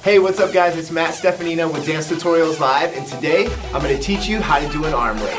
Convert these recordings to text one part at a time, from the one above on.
Hey, what's up guys? It's Matt Stefanino with Dance Tutorials Live, and today I'm going to teach you how to do an arm wave.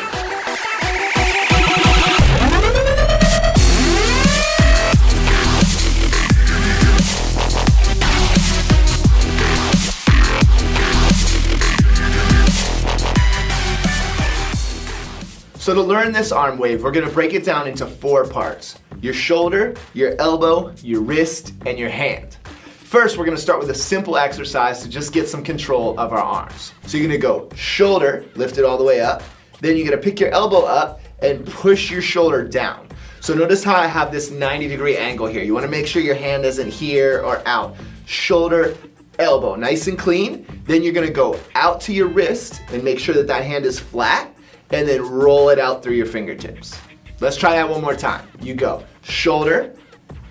So to learn this arm wave, we're going to break it down into 4 parts. Your shoulder, your elbow, your wrist, and your hand. First, we're going to start with a simple exercise to just get some control of our arms. So you're going to go shoulder, lift it all the way up. Then you're going to pick your elbow up and push your shoulder down. So notice how I have this 90-degree angle here. You want to make sure your hand isn't here or out. Shoulder, elbow, nice and clean. Then you're going to go out to your wrist and make sure that that hand is flat, and then roll it out through your fingertips. Let's try that one more time. You go shoulder,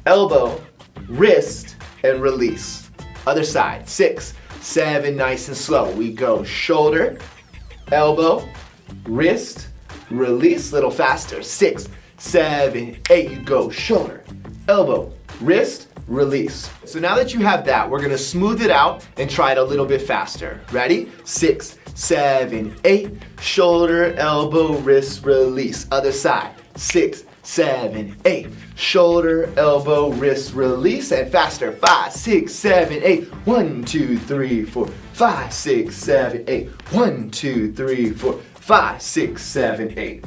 elbow, wrist, and release. Other side, 6, 7, nice and slow. We go shoulder, elbow, wrist, release, little faster. 6, 7, 8, you go shoulder, elbow, wrist, release. So now that you have that, we're gonna smooth it out and try it a little bit faster. Ready? 6, 7, 8, shoulder, elbow, wrist, release. Other side, 6, 7, 8, shoulder, elbow, wrist, release, and faster. 5, 6, 7, 8, 1, 2, 3, 4, 5, 6, 7, 8, 1, 2, 3, 4, 5, 6, 7, 8.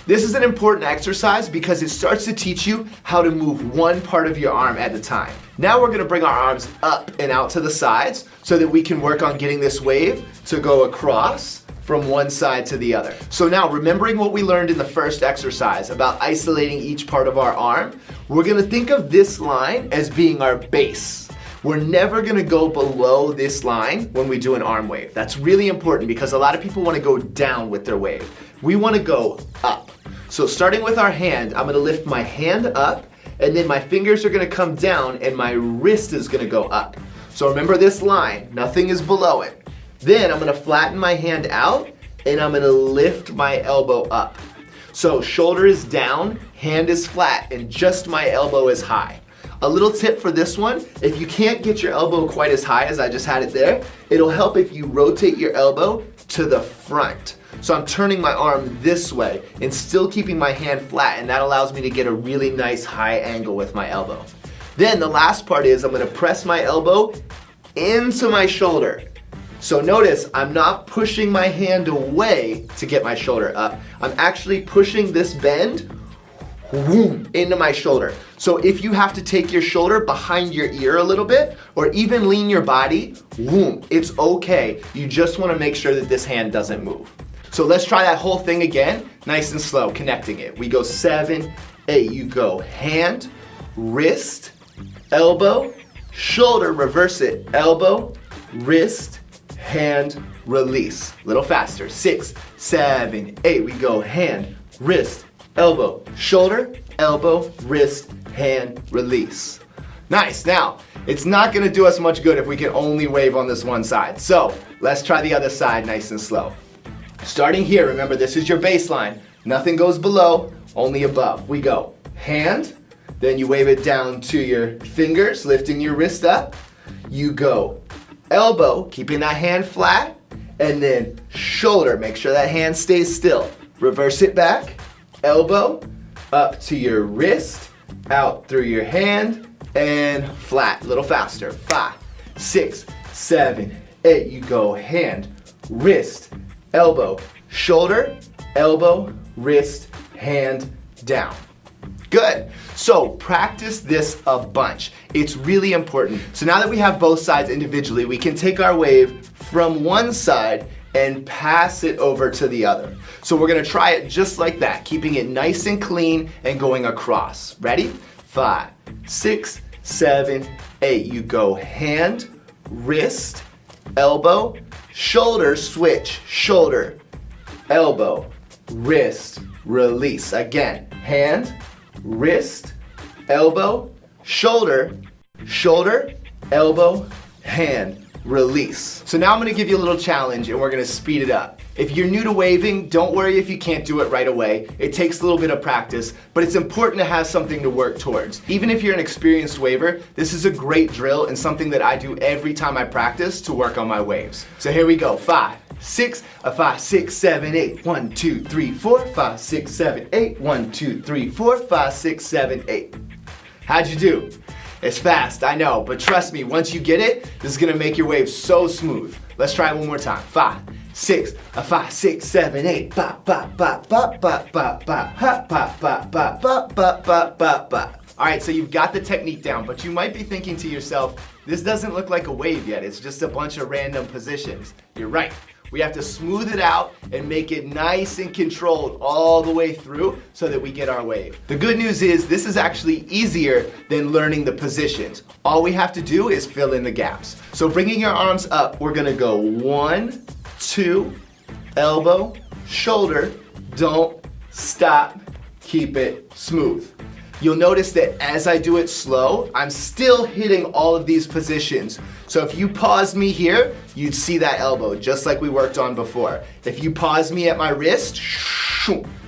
This is an important exercise because it starts to teach you how to move one part of your arm at a time. Now we're going to bring our arms up and out to the sides so that we can work on getting this wave to go across from one side to the other. So now, remembering what we learned in the first exercise about isolating each part of our arm, we're going to think of this line as being our base. We're never going to go below this line when we do an arm wave. That's really important because a lot of people want to go down with their wave. We want to go up. So starting with our hand, I'm going to lift my hand up, and then my fingers are going to come down and my wrist is going to go up. So remember this line, nothing is below it. Then I'm going to flatten my hand out and I'm going to lift my elbow up. So shoulder is down, hand is flat, and just my elbow is high. A little tip for this one, if you can't get your elbow quite as high as I just had it there, it'll help if you rotate your elbow to the front. So I'm turning my arm this way and still keeping my hand flat, and that allows me to get a really nice high angle with my elbow. Then the last part is I'm going to press my elbow into my shoulder. So notice I'm not pushing my hand away to get my shoulder up. I'm actually pushing this bend into my shoulder. So if you have to take your shoulder behind your ear a little bit or even lean your body, it's okay. You just want to make sure that this hand doesn't move. So let's try that whole thing again, nice and slow, connecting it. We go 7, 8, you go hand, wrist, elbow, shoulder, reverse it, elbow, wrist, hand, release. Little faster, 6, 7, 8, we go hand, wrist, elbow, shoulder, elbow, wrist, hand, release. Nice. Now, it's not going to do us much good if we can only wave on this one side. So let's try the other side nice and slow. Starting here, remember this is your baseline. Nothing goes below, only above. We go hand, then you wave it down to your fingers, lifting your wrist up. You go elbow, keeping that hand flat, and then shoulder. Make sure that hand stays still. Reverse it back, elbow, up to your wrist, out through your hand, and flat. A little faster. 5, 6, 7, 8. You go hand, wrist, elbow, shoulder, elbow, wrist, hand, down. Good. So practice this a bunch. It's really important. So now that we have both sides individually, we can take our wave from one side and pass it over to the other. So we're going to try it just like that, keeping it nice and clean and going across. Ready? 5, 6, 7, 8. You go hand, wrist, elbow, shoulder, switch, shoulder, elbow, wrist, release. Again, hand, wrist, elbow, shoulder, shoulder, elbow, hand, release. So now I'm gonna give you a little challenge and we're gonna speed it up. If you're new to waving, don't worry if you can't do it right away. It takes a little bit of practice, but it's important to have something to work towards. Even if you're an experienced waver, this is a great drill and something that I do every time I practice to work on my waves. So here we go, 5, 6, 5, 6, 7, 8. 1, 2, 3, 4, 5, 6, 7, 8. 1, 2, 3, 4, 5, 6, 7, 8. How'd you do? It's fast, I know, but trust me, once you get it, this is gonna make your wave so smooth. Let's try it one more time. 5, 6, 5, 6, 7, 8. Ba ba ba ba ba ba ba ha ba ba ba ba ba ba ba ba. All right, so you've got the technique down, but you might be thinking to yourself, this doesn't look like a wave yet. It's just a bunch of random positions. You're right. We have to smooth it out and make it nice and controlled all the way through so that we get our wave. The good news is this is actually easier than learning the positions. All we have to do is fill in the gaps. So bringing your arms up, we're gonna go 1, 2, elbow, shoulder, don't stop, keep it smooth. You'll notice that as I do it slow, I'm still hitting all of these positions. So if you pause me here, you'd see that elbow, just like we worked on before. If you pause me at my wrist,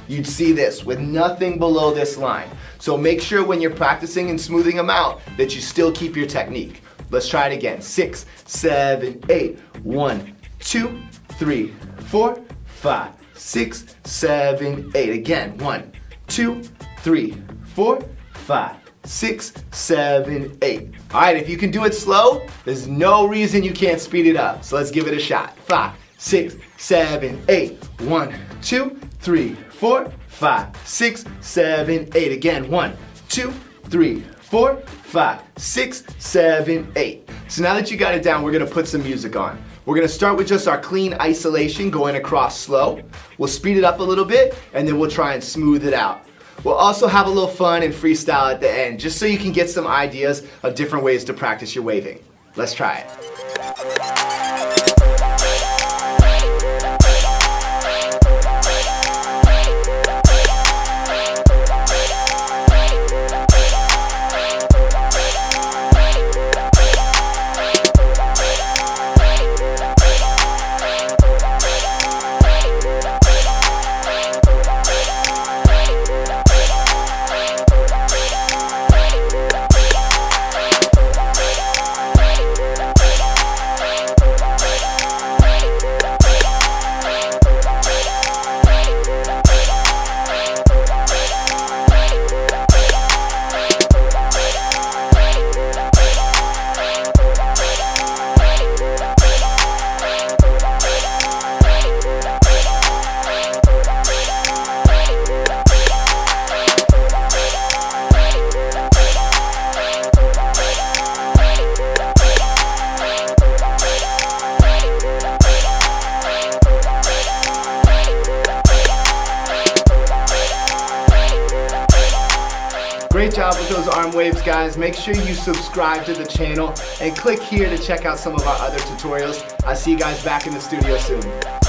you'd see this with nothing below this line. So make sure when you're practicing and smoothing them out that you still keep your technique. Let's try it again. 6, 7, 8. 1, 2, 3, 4, 5, 6, 7, 8. Again, 1, 2, 3, 4, 5, 6, 7, 8. All right, if you can do it slow, there's no reason you can't speed it up. So let's give it a shot. 5, 6, 7, 8. 1, 2, 3, 4, 5, 6, 7, 8. Again, 1, 2, 3, 4, 5, 6, 7, 8. So now that you got it down, we're gonna put some music on. We're gonna start with just our clean isolation going across slow. We'll speed it up a little bit, and then we'll try and smooth it out. We'll also have a little fun and freestyle at the end, just so you can get some ideas of different ways to practice your waving. Let's try it. Great job with those arm waves, guys. Make sure you subscribe to the channel and click here to check out some of our other tutorials. I'll see you guys back in the studio soon.